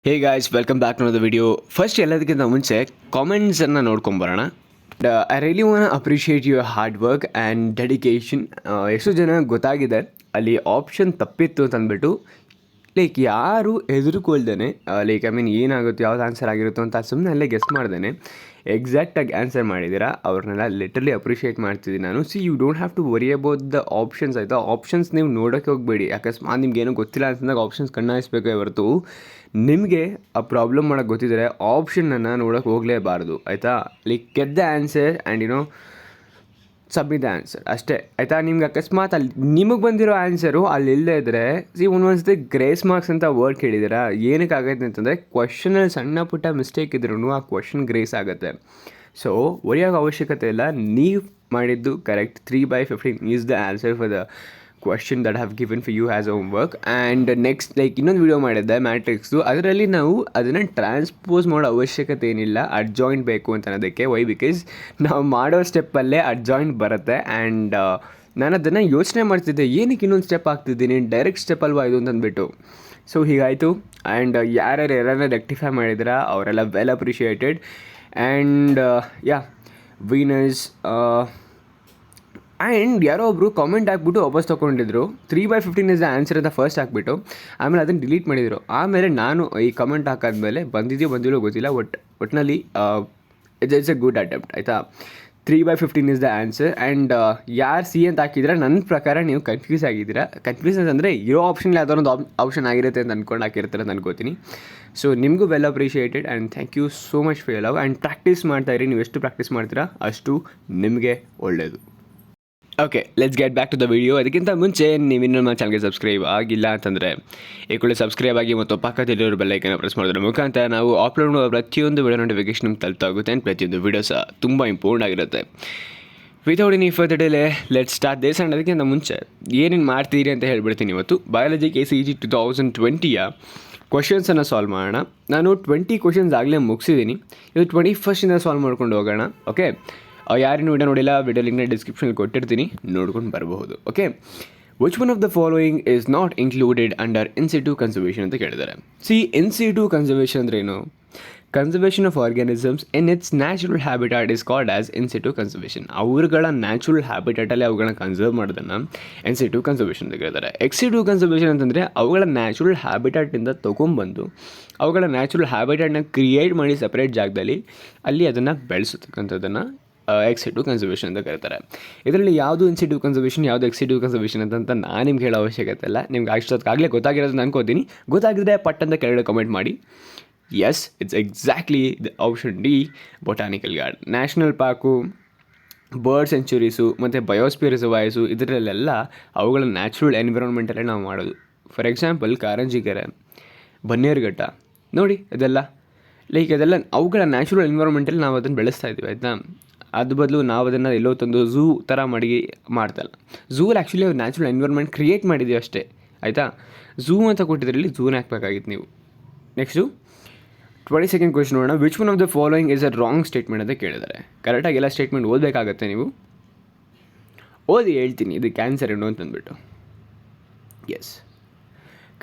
Hey guys, welcome back to the video. First ಎಲ್ಲದಕ್ಕಿಂತ ಮುಂಚೆ ಕಾಮೆಂಟ್ಸನ್ನು ನೋಡ್ಕೊಂಬರೋಣ. I really want appreciate your hard work and dedication. ಎಷ್ಟು ಜನ ಗೊತ್ತಾಗಿದೆ ಅಲ್ಲಿ ಆಪ್ಷನ್ ತಪ್ಪಿತ್ತು ಅಂತ ಅಂದ್ಬಿಟ್ಟು ಯಾರು ಹೆದರ್ಕೊಳ್ದೇನೆ ಏನಾಗುತ್ತೆ, ಯಾವ್ದು ಆನ್ಸರ್ ಆಗಿರುತ್ತೋ ಅಂತ ಸುಮ್ಮನೆ ಅಲ್ಲೇ ಗೆಸ್ ಮಾಡ್ದೇನೆ ಎಕ್ಸಾಕ್ಟಾಗಿ ಆನ್ಸರ್ ಮಾಡಿದ್ದೀರಾ. ಅವ್ರನ್ನೆಲ್ಲ ಲಿಟ್ರಲಿ ಅಪ್ರಿಷಿಯೇಟ್ ಮಾಡ್ತಿದ್ದೀನಿ ನಾನು. You don't have to worry about the options. ಆಯಿತಾ, ಆಪ್ಷನ್ಸ್ ನೀವು ನೋಡೋಕ್ಕೆ ಹೋಗಬೇಡಿ. ಅಕಸ್ಮಾತ್ ನಿಮ್ಗೆ ಏನೂ ಗೊತ್ತಿಲ್ಲ ಅಂತಂದಾಗ ಆಪ್ಷನ್ಸ್ ಕಣ್ಣಾಯಿಸ್ಬೇಕೇ ಹೊರತು ನಿಮಗೆ ಆ ಪ್ರಾಬ್ಲಮ್ ಮಾಡೋಕ್ಕೆ ಗೊತ್ತಿದ್ದರೆ ಆಪ್ಷನನ್ನು ನೋಡೋಕ್ಕೆ ಹೋಗಲೇಬಾರ್ದು. ಆಯಿತಾ, get the answer and submit the answer ಅಷ್ಟೇ. ಆಯಿತಾ, ನಿಮ್ಗೆ ಅಕಸ್ಮಾತ್ ಅಲ್ಲಿ ನಿಮಗೆ ಬಂದಿರೋ ಆನ್ಸರು ಅಲ್ಲಿ ಇಲ್ಲದೇ ಇದ್ದರೆ ಒಂದೊಂದ್ಸತಿ ಗ್ರೇಸ್ ಮಾರ್ಕ್ಸ್ ಅಂತ ವರ್ಡ್ ಕೇಳಿದ್ದೀರಾ. ಏನಕ್ಕೆ ಆಗೈತೆ ಅಂತಂದರೆ ಕ್ವಶನಲ್ಲಿ ಸಣ್ಣ ಪುಟ್ಟ ಮಿಸ್ಟೇಕ್ ಇದ್ರೂ ಆ ಕ್ವಶನ್ ಗ್ರೇಸ್ ಆಗುತ್ತೆ. ಸೊ ಒರಿಯೋಕೆ ಅವಶ್ಯಕತೆ ಇಲ್ಲ. ನೀವು ಮಾಡಿದ್ದು correct. 3/15 is the answer for the question that have given for you as a homework. And next ಇನ್ನೊಂದು ವಿಡಿಯೋ ಮಾಡಿದ್ದೆ ಮ್ಯಾಟ್ರಿಕ್ಸ್ದು. ಅದರಲ್ಲಿ ನಾವು ಅದನ್ನು ಟ್ರಾನ್ಸ್ಪೋಸ್ ಮಾಡೋ ಅವಶ್ಯಕತೆ ಏನಿಲ್ಲ, ಅಡ್ಜಾಯಿಂಟ್ ಬೇಕು ಅಂತ ಅನ್ನೋದಕ್ಕೆ. ವೈ ಬಿಕಾಸ್ ನಾವು ಮಾಡೋ ಸ್ಟೆಪ್ಪಲ್ಲೇ ಅಡ್ಜಾಯಿಂಟ್ ಬರುತ್ತೆ. ಆ್ಯಂಡ್ ನಾನು ಅದನ್ನು ಯೋಚನೆ ಮಾಡ್ತಿದ್ದೆ, ಏನಕ್ಕೆ ಇನ್ನೊಂದು ಸ್ಟೆಪ್ ಆಗ್ತಿದ್ದೀನಿ, ಡೈರೆಕ್ಟ್ ಸ್ಟೆಪ್ ಅಲ್ವಾ ಇದು ಅಂತಂದ್ಬಿಟ್ಟು. ಸೊ ಹೀಗಾಯಿತು. ಆ್ಯಂಡ್ ಯಾರ್ಯಾರು ಯಾರನ್ನ ರೆಕ್ಟಿಫೈ ಮಾಡಿದ್ರೆ ಅವರೆಲ್ಲ ವೆಲ್ ಅಪ್ರಿಷಿಯೇಟೆಡ್. ಆ್ಯಂಡ್ ವೀನರ್ಸ್ ಆ್ಯಂಡ್ ಯಾರೋ ಒಬ್ಬರು ಕಾಮೆಂಟ್ ಹಾಕ್ಬಿಟ್ಟು ವಾಪಸ್ ತೊಗೊಂಡಿದ್ರು. 3/15 ಇಸ್ ದ ಆನ್ಸರ್ ಅಂತ ಫಸ್ಟ್ ಹಾಕ್ಬಿಟ್ಟು ಆಮೇಲೆ ಅದನ್ನು ಡಿಲೀಟ್ ಮಾಡಿದರು. ಆಮೇಲೆ ನಾನು ಈ ಕಮೆಂಟ್ ಹಾಕಾದ್ಮೇಲೆ ಬಂದಿಲ್ಲೋ ಗೊತ್ತಿಲ್ಲ, ಒಟ್ಟಿನಲ್ಲಿ ಇಟ್ಸ್ ಎ ಗುಡ್ ಅಟೆಂಪ್ಟ್. ಆಯಿತಾ, 3/15 ಇಸ್ ದ ಆನ್ಸರ್. ಆ್ಯಂಡ್ ಯಾರು ಸಿ ಅಂತ ಹಾಕಿದ್ರೆ ನನ್ನ ಪ್ರಕಾರ ನೀವು ಕನ್ಫ್ಯೂಸ್ ಆಗಿದ್ದೀರಾ. ಕನ್ಫ್ಯೂಷನ್ಸ್ ಅಂದರೆ ಇರೋ ಆಪ್ಷನ್ ಯಾವುದೋ ಒಂದು ಆಪ್ಷನ್ ಆಗಿರುತ್ತೆ ಅಂತ ಅಂದ್ಕೊಂಡು ಹಾಕಿರ್ತಾರೆ ಅಂತ ಅನ್ಕೋತೀನಿ. ಸೊ ನಿಮಗೂ well appreciated and thank you so much for love. And practice ಮಾಡ್ತಾಯಿರಿ. ನೀವು ಎಷ್ಟು ಪ್ರಾಕ್ಟೀಸ್ ಮಾಡ್ತೀರಾ ಅಷ್ಟು ನಿಮಗೆ ಒಳ್ಳೆಯದು. Okay, let's get back to the video. ಅದಕ್ಕಿಂತ ಮುಂಚೆ ನೀವು ಇನ್ನೂ ನಮ್ಮ ಚಾನಲ್ಗೆ ಸಬ್ಸ್ಕ್ರೈಬ್ ಆಗಿಲ್ಲ ಅಂತಂದರೆ ಈ ಕೂಡ ಸಬ್ಸ್ಕ್ರೈಬ್ ಆಗಿ ಮತ್ತು ಪಕ್ಕದಲ್ಲಿರೋ ಬೆಲ್ಲೈಕನ್ನ ಪ್ರೆಸ್ ಮಾಡೋದ್ರ ಮುಖಾಂತರ ನಾವು ಅಪ್ಲೋಡ್ ಮಾಡೋ ಪ್ರತಿಯೊಂದು ವಿಡಿಯೋ ನೋಟಿಫಿಕೇಶನ್ ನಿಮ್ಗೆ ತಲುಪಾಗುತ್ತೆ. ಆ್ಯಂಡ್ ಪ್ರತಿಯೊಂದು ವಿಡಿಯೋ ಸಹ ತುಂಬ ಇಂಪಾರ್ಟೆಂಟ್ ಆಗಿರುತ್ತೆ. Without any further delay let's start this. And ಅದಕ್ಕಿಂತ ಮುಂಚೆ ಏನೇನು ಮಾಡ್ತೀರಿ ಅಂತ ಹೇಳ್ಬಿಡ್ತೀನಿ. ಇವತ್ತು ಬಯಾಲಜಿ KCET 2020ಯ ಕ್ವಶನ್ಸನ್ನು ಸಾಲ್ವ್ ಮಾಡೋಣ. ನಾನು 20 ಕ್ವಶನ್ಸ್ ಆಗಲೇ ಮುಗಿಸಿದ್ದೀನಿ. ಇದು 21st ಸಾಲ್ವ್ ಮಾಡ್ಕೊಂಡು ಹೋಗೋಣ. ಓಕೆ, ಯಾರೇನು ವಿಡಿಯೋ ನೋಡಿಲ್ಲ, ವಿಡಿಯೋ ಲಿಂಕ್ನ ಡಿಸ್ಕ್ರಿಪ್ಷನಲ್ಲಿ ಕೊಟ್ಟಿರ್ತೀನಿ, ನೋಡ್ಕೊಂಡು ಬರಬಹುದು. Okay, which one of the following is not included under in situ conservation ಅಂತ ಕೇಳಿದ್ದಾರೆ. ಇನ್ ಸಿಟು ಕನ್ಸರ್ವೇಷನ್ ಅಂದ್ರೆ ಏನು? Conservation of organisms in its natural habitat is called as in situ conservation. ಅವ್ರಗಳ ನ್ಯಾಚುರಲ್ ಹ್ಯಾಬಿಟಾಟಲ್ಲಿ ಅವುಗಳನ್ನ ಕನ್ಸರ್ವ್ ಮಾಡೋದನ್ನು ಇನ್ situ conservation ಅಂತ ಕೇಳ್ತಾರೆ. ಎಕ್ಸಿಟು ಕನ್ಸರ್ವೇಷನ್ ಅಂತಂದರೆ ಅವುಗಳ ನ್ಯಾಚುರಲ್ ಹ್ಯಾಬಿಟಾಟಿಂದ ತೊಗೊಂಬಂದು ಅವುಗಳ ನ್ಯಾಚುರಲ್ ಹ್ಯಾಬಿಟಾಟ್ನ ಕ್ರಿಯೇಟ್ ಮಾಡಿ ಸಪ್ರೇಟ್ ಜಾಗದಲ್ಲಿ ಅಲ್ಲಿ ಅದನ್ನು ಬೆಳೆಸತಕ್ಕಂಥದ್ದನ್ನು ಎಕ್ಸಿಟಿವ್ ಕನ್ಸರ್ವೇಷನ್ ಅಂತ ಕರೀತಾರೆ. ಇದರಲ್ಲಿ ಯಾವುದು ಇನ್ಸಿಟಿವ್ ಕನ್ಸರ್ವೇಷನ್, ಯಾವುದು ಎಕ್ಸಿಟಿವ್ ಕನ್ಸರ್ವೇಷನ್ ಅಂತ ನಾನು ನಿಮ್ಗೆ ಹೇಳೋ ಅವಶ್ಯಕತೆ ಇಲ್ಲ. ನಿಮ್ಗೆ ಅಷ್ಟೊತ್ತಾಗಲೇ ಗೊತ್ತಾಗಿರೋದು ಅನ್ಕೋತೀನಿ. ಗೊತ್ತಾಗಿದ್ರೆ ಪಟ್ಟಂತ ಕೆಳಗಡೆ ಕಮೆಂಟ್ ಮಾಡಿ. Yes, it's exactly the option D, botanical garden. National park, bird sanctuaries ಮತ್ತು ಬಯೋಸ್ಪಿಯರ್ ರಿಸರ್ವಾಯರ್ಸು, ಇದರಲ್ಲೆಲ್ಲ ಅವುಗಳ ನ್ಯಾಚುರಲ್ ಎನ್ವಿರಾನ್ಮೆಂಟಲ್ಲೇ ನಾವು ಮಾಡೋದು. ಫಾರ್ ಎಕ್ಸಾಂಪಲ್ ಕಾರಂಜಿ ಕೆರೆ, ಬನ್ನೇರುಘಟ್ಟ ನೋಡಿ, ಅದೆಲ್ಲ ಅದೆಲ್ಲ ಅವುಗಳ ನ್ಯಾಚುರಲ್ ಎನ್ವಿರಾನ್ಮೆಂಟಲ್ಲಿ ನಾವು ಅದನ್ನು ಬೆಳೆಸ್ತಾ ಇದ್ದೀವಿ. ಆಯಿತಾ, ಅದು ಬದಲು ನಾವು ಅದನ್ನು ಎಲ್ಲೋ ತಂದು ಝೂ ಥರ ಮಾಡ್ತಾಯಿಲ್ಲ. ಝೂಲ್ಲಿ ಆ್ಯಕ್ಚುಲಿ ಅವ್ರು ನ್ಯಾಚುರಲ್ ಎನ್ವಿರಾನ್ಮೆಂಟ್ ಕ್ರಿಯೇಟ್ ಮಾಡಿದ್ದೀವಿ ಅಷ್ಟೇ. ಆಯಿತಾ, ಝೂ ಅಂತ ಕೊಟ್ಟಿದ್ರಲ್ಲಿ ಝೂನ ಹಾಕಬೇಕಾಗಿತ್ತು ನೀವು. ನೆಕ್ಸ್ಟು 22nd ಕ್ವೆಶ್ಚನ್ ನೋಡೋಣ. Which one of the following is a wrong statement ಅಂತ ಕೇಳಿದ್ದಾರೆ. ಕರೆಕ್ಟಾಗಿ ಎಲ್ಲ ಸ್ಟೇಟ್ಮೆಂಟ್ ಓದಬೇಕಾಗತ್ತೆ. ನೀವು ಓದಿ ಹೇಳ್ತೀನಿ ಇದಕ್ಕೆ ಆನ್ಸರ್ ಏನು ಅಂತಂದ್ಬಿಟ್ಟು. Yes,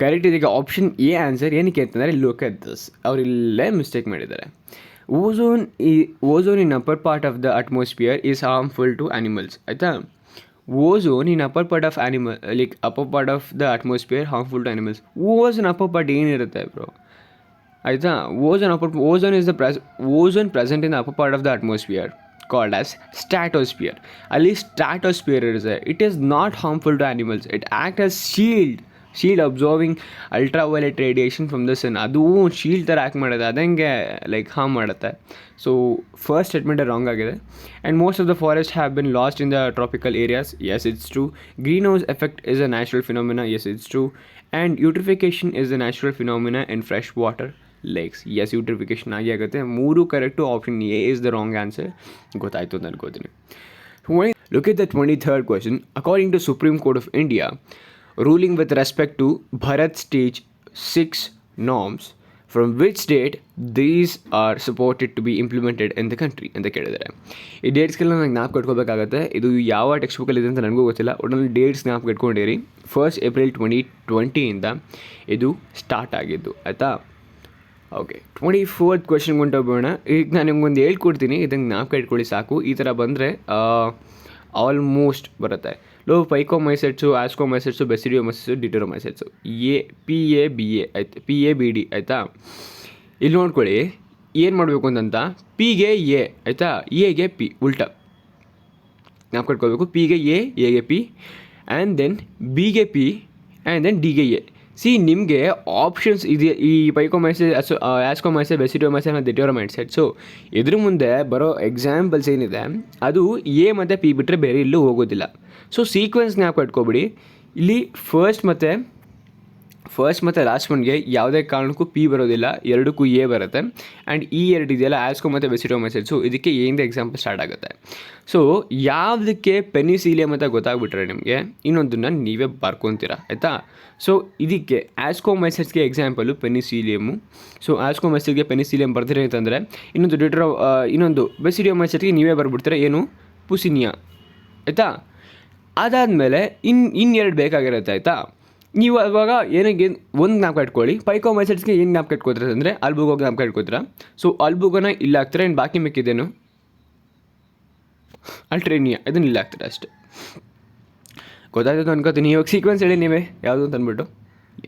correct. ಇದಕ್ಕೆ ಆಪ್ಷನ್ ಎ ಆನ್ಸರ್. ಏನಕ್ಕೆ ಅಂತಂದರೆ ಲುಕ್ ಎಟ್ ದಿಸ್, ಅವರಿಲ್ಲೇ ಮಿಸ್ಟೇಕ್ ಮಾಡಿದ್ದಾರೆ. Ozone in upper part of the atmosphere is harmful to animals. ಆಯಿತಾ, ozone in upper part of upper part of the atmosphere harmful to animals. Ozone upper part ಏನಿರುತ್ತೆ bro? ಆಯಿತಾ, ozone present in the upper part of the atmosphere called as stratosphere. ಅಲ್ಲಿ stratosphere ಇರುತ್ತೆ. It is not harmful to animals. It act as shield absorbing ultraviolet radiation from the sun. ಅದು shield ಥರ act ಮಾಡುತ್ತೆ. ಅದಂಗೆ harm ಮಾಡುತ್ತೆ. So first statement wrong ಆಗಿದೆ. And most of the forest have been lost in the tropical areas. Yes, it's true. Green house effect is a natural phenomena. Yes, it's true. And eutrophication is a natural phenomena in fresh water lakes. Yes, eutrophication ಆಗುತ್ತೆ. 3 correct. Option A is the wrong answer. ಗೊತ್ತಾಯಿತು ಅಂತ ಅನ್ಕೋತೀನಿ. Look at the 23rd question. According to Supreme Court of India ruling with respect to Bharat Stage 6 norms, from which date these are supported to be implemented in the country ಅಂತ ಕೇಳಿದ್ದಾರೆ. ಈ ಡೇಟ್ಸ್ಗೆಲ್ಲ ನನಗೆ ಜ್ಞಾಪಕ ಕಟ್ಕೋಬೇಕಾಗತ್ತೆ. ಇದು ಯಾವ ಟೆಕ್ಸ್ಟ್ ಬುಕ್ಕಲ್ಲಿದೆ ಅಂತ ನನಗೂ ಗೊತ್ತಿಲ್ಲ. ಒಟ್ಟಲ್ಲಿ ಡೇಟ್ಸ್ ಜ್ಞಾಪಕ ಇಟ್ಕೊಂಡಿರಿ. 1st April 2020 ಇದು ಸ್ಟಾರ್ಟ್ ಆಗಿದ್ದು. ಆಯಿತಾ, ಓಕೆ 24th ಕ್ವೆಶನ್ಗೆ ಹೊಂಟೋಗೋಣ. ಈಗ ನಾನು ನಿಮ್ಗೊಂದು ಹೇಳ್ಕೊಡ್ತೀನಿ, ಇದನ್ನು ಜ್ಞಾಪಕ ಇಟ್ಕೊಳ್ಳಿ ಸಾಕು. ಈ ಥರ ಬಂದರೆ ಆಲ್ಮೋಸ್ಟ್ ಬರುತ್ತೆ. ಫೈಕೋಮೈಸೆಟ್ಸು, ಆಸ್ಕೋಮೈಸೆಟ್ಸು, ಬೆಸಿಡಿಯೋಮೈಸೆಟ್ಸು, ಡಿಟೆರೋಮೈಸೆಟ್ಸು, PA ಆಯ್ತು, PABD ಆಯಿತಾ. ಇಲ್ಲಿ ನೋಡ್ಕೊಳ್ಳಿ ಏನು ಮಾಡಬೇಕು ಅಂತಂತ, ಪಿಗೆ ಎ ಆಯಿತಾ, ಎಗೆ ಪಿ ಉಲ್ಟಾ ಜ್ಞಾಪಕ ಇಟ್ಕೊಳ್ಬೇಕು. ಪಿಗೆ ಎಗೆ ಪಿ, ಆ್ಯಂಡ್ ದೆನ್ ಬಿಗೆ ಪಿ, ಆ್ಯಂಡ್ ದೆನ್ ಡಿಗೆ ಎ. ಸಿ ನಿಮಗೆ ಆಪ್ಷನ್ಸ್ ಇದೆ ಈ ಪೈಕೋಮೈಸೆಸ್, ಆಸ್ಕೋಮೈಸೆಸ್, ಬೆಸಿಡಿಯೋಮೈಸೆಸ್ ಮತ್ತು ಡಿಟೆರೋಮೈಸೆಟ್ಸು. ಇದ್ರ ಮುಂದೆ ಬರೋ ಎಕ್ಸಾಂಪಲ್ಸ್ ಏನಿದೆ ಅದು ಎ ಮತ್ತು ಪಿ ಬಿಟ್ಟರೆ ಬೇರೆ ಎಲ್ಲೂ ಹೋಗೋದಿಲ್ಲ. ಸೊ ಸೀಕ್ವೆನ್ಸ್ ಜ್ಞಾಪಕ ಇಟ್ಕೊಬಿಡಿ. ಇಲ್ಲಿ ಫಸ್ಟ್ ಮತ್ತು ಲಾಸ್ಟ್ ಒನ್ಗೆ ಯಾವುದೇ ಕಾರಣಕ್ಕೂ ಪಿ ಬರೋದಿಲ್ಲ, ಎರಡಕ್ಕೂ ಎ ಬರುತ್ತೆ. ಆ್ಯಂಡ್ ಈ ಎರಡು ಇದೆಯಲ್ಲ ಆಸ್ಕೋ ಮತ್ತು ಬೆಸಿಡೋಮೈಸೆಟ್ಸು, ಇದಕ್ಕೆ ಏನಿದೆ ಎಕ್ಸಾಂಪಲ್ ಸ್ಟಾರ್ಟ್ ಆಗುತ್ತೆ. ಸೊ ಯಾವುದಕ್ಕೆ ಪೆನಿಸಿಲಿಯಮ್ ಅಂತ ಗೊತ್ತಾಗ್ಬಿಟ್ರೆ ನಿಮಗೆ ಇನ್ನೊಂದನ್ನು ನೀವೇ ಬರ್ಕೊತೀರ ಆಯಿತಾ. ಸೊ ಇದಕ್ಕೆ ಆಸ್ಕೋಮೈಸೆಟ್ಸ್ಗೆ ಎಕ್ಸಾಂಪಲು ಪೆನಿಸಿಲಿಯಮು. ಸೊ ಆಸ್ಕೋಮೈಸೆಟ್ಸ್ಗೆ ಪೆನಿಸಿಲಿಯಮ್ ಬರ್ದಿರಿ ಅಂತಂದರೆ ಇನ್ನೊಂದು ಬೆಸಿಡಿಯೋಮೈಸೆಟ್ಸ್ಗೆ ನೀವೇ ಬರ್ಬಿಡ್ತೀರ, ಏನು ಪುಸಿನಿಯಾ ಆಯಿತಾ. ಅದಾದಮೇಲೆ ಇನ್ನೆರಡು ಬೇಕಾಗಿರುತ್ತೆ ಆಯಿತಾ. ನೀವು ಅವಾಗ ಏನಕ್ಕೆ ಒಂದು ಜ್ಞಾಪಕ ಇಟ್ಕೊಳ್ಳಿ. ಪೈಕೋಮೈಸೆಟ್ಸ್ಗೆ ಏನು ಜ್ಞಾಪಕ ಇಟ್ಕೋತೀರ ಅಂದರೆ ಅಲ್ಬುಗೋ ಜ್ಞಾಪಕ ಇಟ್ಕೋತೀರ. ಸೊ ಅಲ್ಬುಗೋನ ಇಲ್ಲ ಹಾಕ್ತಾರೆ, ಇನ್ನು ಬಾಕಿ ಮಿಕ್ಕಿದ್ದೇನು ಅಲ್ಟ್ರೇನಿಯಾ, ಇದನ್ನು ಇಲ್ಲ ಹಾಕ್ತಾರೆ ಅಷ್ಟೇ. ಗೊತ್ತಾಯ್ತು ಅನ್ಕೋತೀನಿ. ಇವಾಗ ಸೀಕ್ವೆನ್ಸ್ ಹೇಳಿ ನೀವೇ ಯಾವುದು ಅಂತ ಅಂದ್ಬಿಟ್ಟು.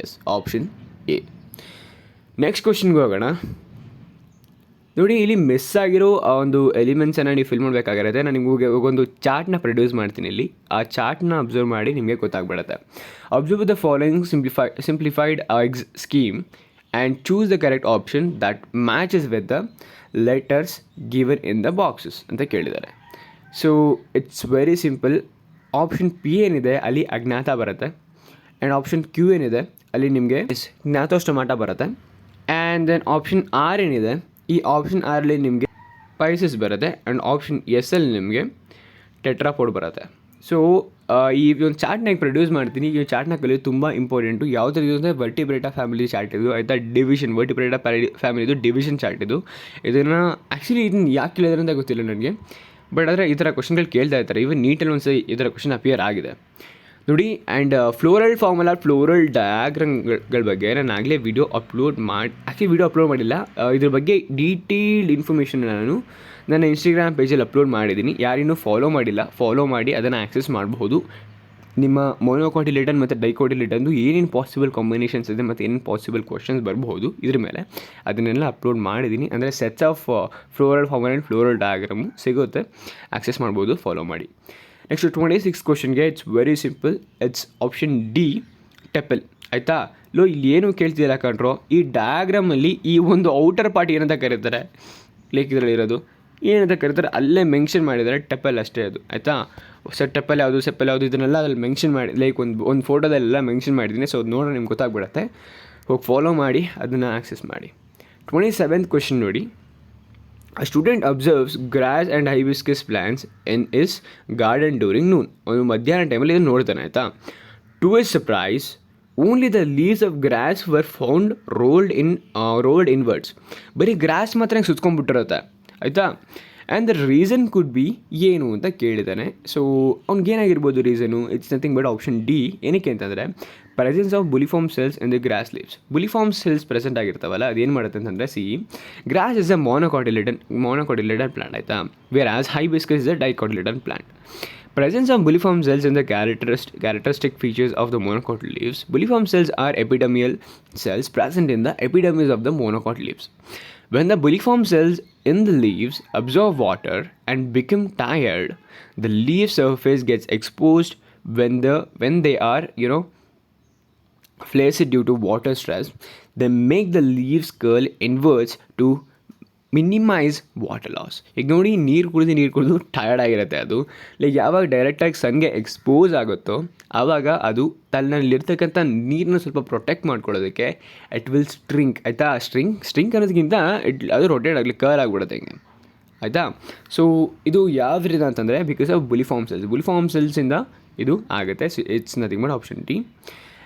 S, option A. ನೆಕ್ಸ್ಟ್ ಕ್ವಶನ್ಗೆ ಹೋಗೋಣ. ನೋಡಿ, ಇಲ್ಲಿ ಮಿಸ್ ಆಗಿರೋ ಆ ಒಂದು ಎಲಿಮೆಂಟ್ಸನ್ನು ನೀವು ಫಿಲ್ ಮಾಡಬೇಕಾಗಿರುತ್ತೆ. ನಾನು ನಿಮಗೆ ಒಂದು ಚಾರ್ಟ್ನ ಪ್ರೊಡ್ಯೂಸ್ ಮಾಡ್ತೀನಿ. ಇಲ್ಲಿ ಆ ಚಾರ್ಟ್ನ ಅಬ್ಸರ್ವ್ ಮಾಡಿ ನಿಮಗೆ ಗೊತ್ತಾಗ್ಬಿಡುತ್ತೆ. Observe the following simplified scheme and choose the correct option that matches with the letters given in the boxes ಅಂತ ಕೇಳಿದ್ದಾರೆ. So it's very simple. Option P ಏನಿದೆ ಅಲ್ಲಿ ಅಜ್ಞಾತ ಬರುತ್ತೆ, ಆ್ಯಂಡ್ ಆಪ್ಷನ್ ಕ್ಯೂ ಏನಿದೆ ಅಲ್ಲಿ ನಿಮಗೆ ಜ್ಞಾತೋಷ್ಟಮಾಟ ಬರುತ್ತೆ, ಆ್ಯಂಡ್ ದೆನ್ ಆಪ್ಷನ್ ಆರ್ ಏನಿದೆ ಈ ಆಪ್ಷನ್ ಆರಲ್ಲಿ ನಿಮಗೆ ಪೈಸಸ್ ಬರುತ್ತೆ, ಆ್ಯಂಡ್ ಆಪ್ಷನ್ ಎಸ್ ಅಲ್ಲಿ ನಿಮಗೆ ಟೆಟ್ರಾಪೋಡ್ ಬರುತ್ತೆ. ಸೊ ಈ ಒಂದು ಚಾರ್ಟ್ನ ಪ್ರೊಡ್ಯೂಸ್ ಮಾಡ್ತೀನಿ. ಈ ಚಾರ್ಟ್ನ ಕಲಿಯೋದು ತುಂಬ ಇಂಪಾರ್ಟೆಂಟು. ಯಾವ್ದು ಇದು ಅಂದರೆ ವರ್ಟಿಬ್ರೇಟಾ ಫ್ಯಾಮಿಲಿ ಚಾರ್ಟ್ ಇದು ಆಯಿತಾ. ವರ್ಟಿಬ್ರೇಟಾ ಫ್ಯಾಮಿಲಿದು ಡಿವಿಷನ್ ಚಾರ್ಟ್ ಇದು. ಇದನ್ನು ಆ್ಯಕ್ಚುಲಿ ಇದನ್ನು ಯಾಕೆ ಕೇಳಿದ್ರೆ ಅಂತ ಗೊತ್ತಿಲ್ಲ ನನಗೆ, ಬಟ್ ಆದರೆ ಈ ಥರ ಕ್ವಶನ್ಗಳು ಕೇಳ್ತಾ ಇರ್ತಾರೆ. ಇವನ್ ನೀಟಲ್ಲಿ ಒಂದು ಈ ಥರ ಕ್ವಶನ್ ಅಪಿಯರ್ ಆಗಿದೆ ನೋಡಿ. ಆ್ಯಂಡ್ ಫ್ಲೋರಲ್ ಫಾರ್ಮುಲಾ, ಫ್ಲೋರಲ್ ಡಯಾಗ್ರಾಮ್ಗಳ ಬಗ್ಗೆ ನಾನು ಆಗಲೇ ವಿಡಿಯೋ ಅಪ್ಲೋಡ್ ಮಾಡಿಲ್ಲ. ಇದ್ರ ಬಗ್ಗೆ ಡೀಟೇಲ್ಡ್ ಇನ್ಫಾರ್ಮೇಷನ್ ನಾನು ನನ್ನ ಇನ್ಸ್ಟಾಗ್ರಾಮ್ ಪೇಜಲ್ಲಿ ಅಪ್ಲೋಡ್ ಮಾಡಿದ್ದೀನಿ. ಯಾರಿನ್ನೂ ಫಾಲೋ ಮಾಡಿ ಅದನ್ನು ಆ್ಯಕ್ಸೆಸ್ ಮಾಡಬಹುದು. ನಿಮ್ಮ ಮೊನೊಕಾಟಿಲೇಟನ್ ಮತ್ತು ಡೈಕೋಟಿಲೇಟನ್ದು ಏನೇನು ಪಾಸಿಬಲ್ ಕಾಂಬಿನೇಷನ್ಸ್ ಇದೆ ಮತ್ತು ಏನೇನು ಪಾಸಿಬಲ್ ಕ್ವಶನ್ಸ್ ಬರಬಹುದು ಇದ್ರ ಮೇಲೆ ಅದನ್ನೆಲ್ಲ ಅಪ್ಲೋಡ್ ಮಾಡಿದ್ದೀನಿ. ಅಂದರೆ sets of floral formula and floral diagram ಸಿಗುತ್ತೆ, ಆ್ಯಕ್ಸೆಸ್ ಮಾಡ್ಬೋದು, ಫಾಲೋ ಮಾಡಿ. ನೆಕ್ಸ್ಟ್ 26 ಕ್ವಶನ್ಗೆ it's very simple. It's option D, tepal ಆಯಿತಾ. ಇಲ್ಲಿ ಏನು ಕೇಳ್ತಿಲ್ಲ ಕಂಡ್ರೋ, ಈ ಡಯಾಗ್ರಾಮಲ್ಲಿ ಈ ಒಂದು ಔಟರ್ ಪಾರ್ಟ್ ಏನಂತ ಕರೀತಾರೆ, ಲೈಕ್ ಇದರಲ್ಲಿರೋದು ಏನಂತ ಕರೀತಾರೆ ಅಲ್ಲೇ ಮೆನ್ಷನ್ ಮಾಡಿದ್ದಾರೆ, ಟೆಪಲ್ ಅಷ್ಟೇ ಅದು ಆಯಿತಾ. ಟೆಪಲ್ ಯಾವುದು ಇದನ್ನೆಲ್ಲ ಅದ್ರಲ್ಲಿ ಮೆನ್ಷನ್ ಮಾಡಿ, ಲೈಕ್ ಒಂದು ಫೋಟೋದಲ್ಲೆಲ್ಲ ಮೆನ್ಷನ್ ಮಾಡಿದ್ದೀನಿ. ಸೊ ಅದು ನೋಡ್ರೆ ನಿಮ್ಗೆ ಗೊತ್ತಾಗ್ಬಿಡುತ್ತೆ. ಹೋಗಿ ಫಾಲೋ ಮಾಡಿ ಅದನ್ನು ಆ್ಯಕ್ಸೆಸ್ ಮಾಡಿ. 27th ಕ್ವಶನ್ ನೋಡಿ. A student observes grass and hibiscus plants in his garden during noon. ಅವನು ಮಧ್ಯಾಹ್ನ ಟೈಮಲ್ಲಿ ಇದನ್ನು ನೋಡ್ತಾನೆ ಆಯಿತಾ. To his surprise, only the leaves of grass were found rolled inwards. ಬರೀ ಗ್ರಾಸ್ ಮಾತ್ರ ಸುತ್ಕೊಂಡ್ಬಿಟ್ಟಿರುತ್ತೆ ಆಯಿತಾ. And the reason could be ಏನು ಅಂತ ಕೇಳಿದ್ದಾನೆ. ಸೊ ಅವ್ನಿಗೇನಾಗಿರ್ಬೋದು reason? It's nothing but option D. ಏನಕ್ಕೆ ಅಂತಂದರೆ presence of bulliform cells in the grass leaves. Bulliform cells present ಆಗಿರ್ತಾವಲ್ಲ, ಅದೇನು ಮಾಡುತ್ತೆ ಅಂತಂದರೆ grass is a monocotyledon plant ಆಯಿತಾ, whereas hibiscus is a dicotyledon plant. Presence of buliform cells in the characteristic features of the monocot leaves. Buliform cells are epidermal cells present in the epidermis of the monocot leaves. When the buliform cells in the leaves absorb water and become tired, the leaf surface gets exposed when they are flaccid due to water stress. They make the leaves curl inwards to minimise water loss. ಈಗ ನೋಡಿ, ನೀರು ಕುಡಿದು tired ಆಗಿರುತ್ತೆ ಅದು. Like ಯಾವಾಗ ಡೈರೆಕ್ಟಾಗಿ ಸನ್ಗೆ expose ಆಗುತ್ತೋ ಆವಾಗ ಅದು ತನ್ನಲ್ಲಿರ್ತಕ್ಕಂಥ ನೀರನ್ನ ಸ್ವಲ್ಪ ಪ್ರೊಟೆಕ್ಟ್ ಮಾಡ್ಕೊಳ್ಳೋದಕ್ಕೆ ಇಟ್ ವಿಲ್ ಸ್ಟ್ರಿಂಕ್ ಆಯಿತಾ. ಸ್ಟ್ರಿಂಕ್ ಅನ್ನೋದಕ್ಕಿಂತ ಅದು ರೊಟೇಟ್ ಆಗಲಿ ಕರ್ ಆಗಿಬಿಡುತ್ತೆ ಹಿಂಗೆ ಆಯಿತಾ. ಸೊ ಇದು ಯಾವ್ದ್ರಿಂದ ಅಂತಂದರೆ ಬಿಕಾಸ್ ಆಫ್ ಬುಲಿಫಾರ್ಮ್ ಸೆಲ್ಸಿಂದ ಇದು ಆಗುತ್ತೆ. It's nothing but option D.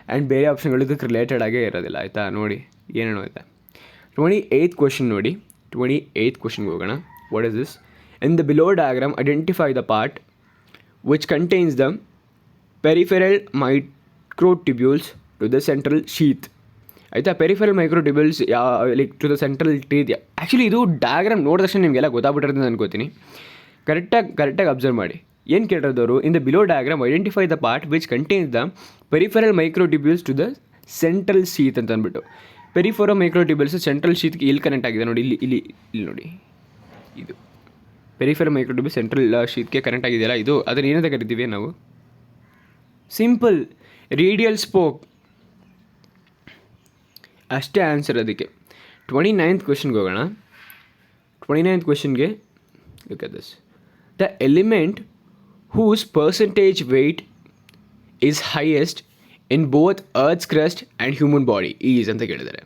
And ಬೇರೆ ಆಪ್ಷನ್ಗಳು ಇದಕ್ಕೆ ರಿಲೇಟೆಡ್ ಆಗೇ ಇರೋದಿಲ್ಲ ಆಯಿತಾ. ನೋಡಿ ಏನೇನೋ ಆಯಿತಾ. 28th ಕ್ವಶನ್ ನೋಡಿ. 28th ಕ್ವಶನ್ಗೆ ಹೋಗೋಣ. What is this? In the below diagram identify the part which contains the peripheral microtubules to the central sheath ಆಯಿತಾ. Peripheral microtubules like to the central teeth. Actually ಇದು ಡಯಾಗ್ರಾಮ್ ನೋಡಿದ ತಕ್ಷಣ ನಿಮಗೆಲ್ಲ ಗೊತ್ತಾಗ್ಬಿಟ್ಟಿರೋದು ಅನ್ಕೋತೀನಿ. ಕರೆಕ್ಟಾಗಿ ಅಬ್ಸರ್ವ್ ಮಾಡಿ. ಏನು ಕೇಳಿರೋದವರು, in the below diagram identify the part which contains the peripheral microtubules to the central sheath ಅಂತ ಅಂದ್ಬಿಟ್ಟು. ಪೆರಿಫೆರಲ್ ಮೈಕ್ರೋಟ್ಯೂಬ್ಯೂಲ್ಸ್ ಸೆಂಟ್ರಲ್ ಶೀತ್ಗೆ ಇಲ್ಲಿ ಕನೆಕ್ಟ್ ಆಗಿದೆ ನೋಡಿ, ಇಲ್ಲಿ ನೋಡಿ, ಇದು ಪೆರಿಫೆರಲ್ ಮೈಕ್ರೋಟ್ಯೂಬ್ಯೂಲ್ ಸೆಂಟ್ರಲ್ ಶೀತ್ಗೆ ಕನೆಕ್ಟ್ ಆಗಿದೆಯಲ್ಲ, ಇದು ಅದನ್ನು ಏನಂತ ಕರಿತೀವಿ ನಾವು? Simple radial spoke. ಅಷ್ಟೇ ಆನ್ಸರ್ ಅದಕ್ಕೆ. 29th ಕ್ವೆಶನ್ಗೆ ಹೋಗೋಣ. 29th ಕ್ವೆಶನ್ಗೆ look at this. The element whose percentage weight is highest in both earth's crust and human body is ಅಂತ ಕೇಳಿದ್ದಾರೆ.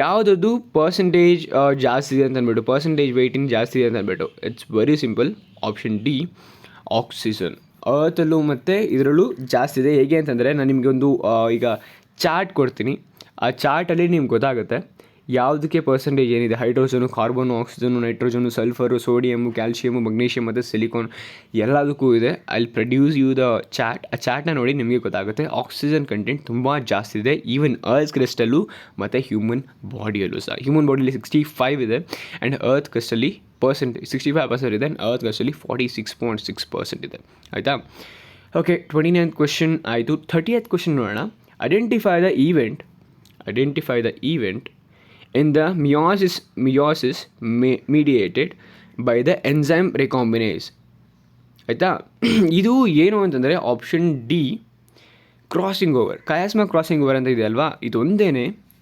ಯಾವುದದು ಪರ್ಸೆಂಟೇಜ್ ಜಾಸ್ತಿ ಇದೆ ಅಂತ ಅಂದ್ಬಿಟ್ಟು, ಪರ್ಸೆಂಟೇಜ್ ವೆಯ್ಟಿಂಗ್ ಜಾಸ್ತಿ ಇದೆ ಅಂತ ಅಂದ್ಬಿಟ್ಟು, it's very simple. Option D, oxygen. ಅರ್ಥಲ್ಲೂ ಮತ್ತು ಇದರಲ್ಲೂ ಜಾಸ್ತಿ ಇದೆ. ಹೇಗೆ ಅಂತಂದರೆ ನಾನು ನಿಮಗೆ ಒಂದು ಈಗ ಚಾರ್ಟ್ ಕೊಡ್ತೀನಿ. ಆ ಚಾರ್ಟಲ್ಲಿ ನಿಮ್ಗೆ ಗೊತ್ತಾಗುತ್ತೆ ಯಾವುದಕ್ಕೆ ಪರ್ಸೆಂಟೇಜ್ ಏನಿದೆ. Hydrogen, carbon, oxygen, nitrogen, sulphur, sodium, calcium, magnesium ಮತ್ತು ಸಿಲಿಕಾನ್ ಎಲ್ಲದಕ್ಕೂ ಇದೆ. ಅಲ್ಲಿ ಪ್ರೊಡ್ಯೂಸ್ ಯು ದ ಚಾರ್ಟ್. ಆ ಚಾರ್ಟ್ನ ನೋಡಿ ನಿಮಗೆ ಗೊತ್ತಾಗುತ್ತೆ ಆಕ್ಸಿಜನ್ ಕಂಟೆಂಟ್ ತುಂಬ ಜಾಸ್ತಿ ಇದೆ ಈವನ್ ಅರ್ತ್ ಕ್ರಸ್ಟಲ್ಲೂ ಮತ್ತು ಹ್ಯೂಮನ್ ಬಾಡಿಯಲ್ಲೂ ಸಹ. ಹ್ಯೂಮನ್ ಬಾಡಿಯಲ್ಲಿ 65 ಇದೆ ಆ್ಯಂಡ್ ಅರ್ತ್ ಕ್ರಸ್ಟಲ್ಲಿ 65% ಇದೆ ಆ್ಯಂಡ್ ಅರ್ತ್ ಕ್ರಸ್ಟಲ್ಲಿ 46.6% ಇದೆ. ಆಯಿತಾ. ಓಕೆ, 29th ಕ್ವೆಶನ್ ಆಯಿತು. 30th ಕ್ವೆಶನ್ ನೋಡೋಣ. Identify the event in the meiosis mediated by the enzyme recombinase. ಆಯಿತಾ. ಇದು ಏನು ಅಂತಂದರೆ option D, crossing over. Chiasma crossing over ಅಂತ ಇದೆ ಅಲ್ವಾ, ಇದೊಂದೇ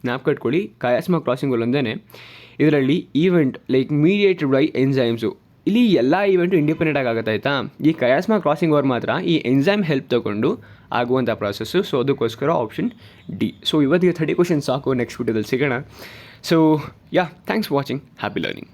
ಜ್ಞಾಪಕಟ್ಕೊಳ್ಳಿ. ಕಯಾಸ್ಮಾ ಕ್ರಾಸಿಂಗ್ ಓವರ್ ಒಂದೇ. ಇದರಲ್ಲಿ event like mediated by enzymes. ಇಲ್ಲಿ ಎಲ್ಲ ಈವೆಂಟು ಇಂಡಿಪೆಂಡೆಂಟಾಗಿ ಆಗುತ್ತೆ. ಆಯಿತಾ. ಈ ಕಯಾಸ್ಮಾ ಕ್ರಾಸಿಂಗ್ ಓವರ್ ಮಾತ್ರ ಈ ಎಂಜೈಮ್ ಹೆಲ್ಪ್ ತೊಗೊಂಡು ಆಗುವಂಥ ಪ್ರಾಸೆಸ್ಸು. ಸೊ ಅದಕ್ಕೋಸ್ಕರ ಆಪ್ಷನ್ ಡಿ. ಸೊ ಇವತ್ತಿಗೆ 30 ಕ್ವೆಶನ್ಸ್ ಸಾಕು. ನೆಕ್ಸ್ಟ್ ವಿಡಿಯೋದಲ್ಲಿ ಸಿಗೋಣ. So yeah, thanks for watching. Happy learning.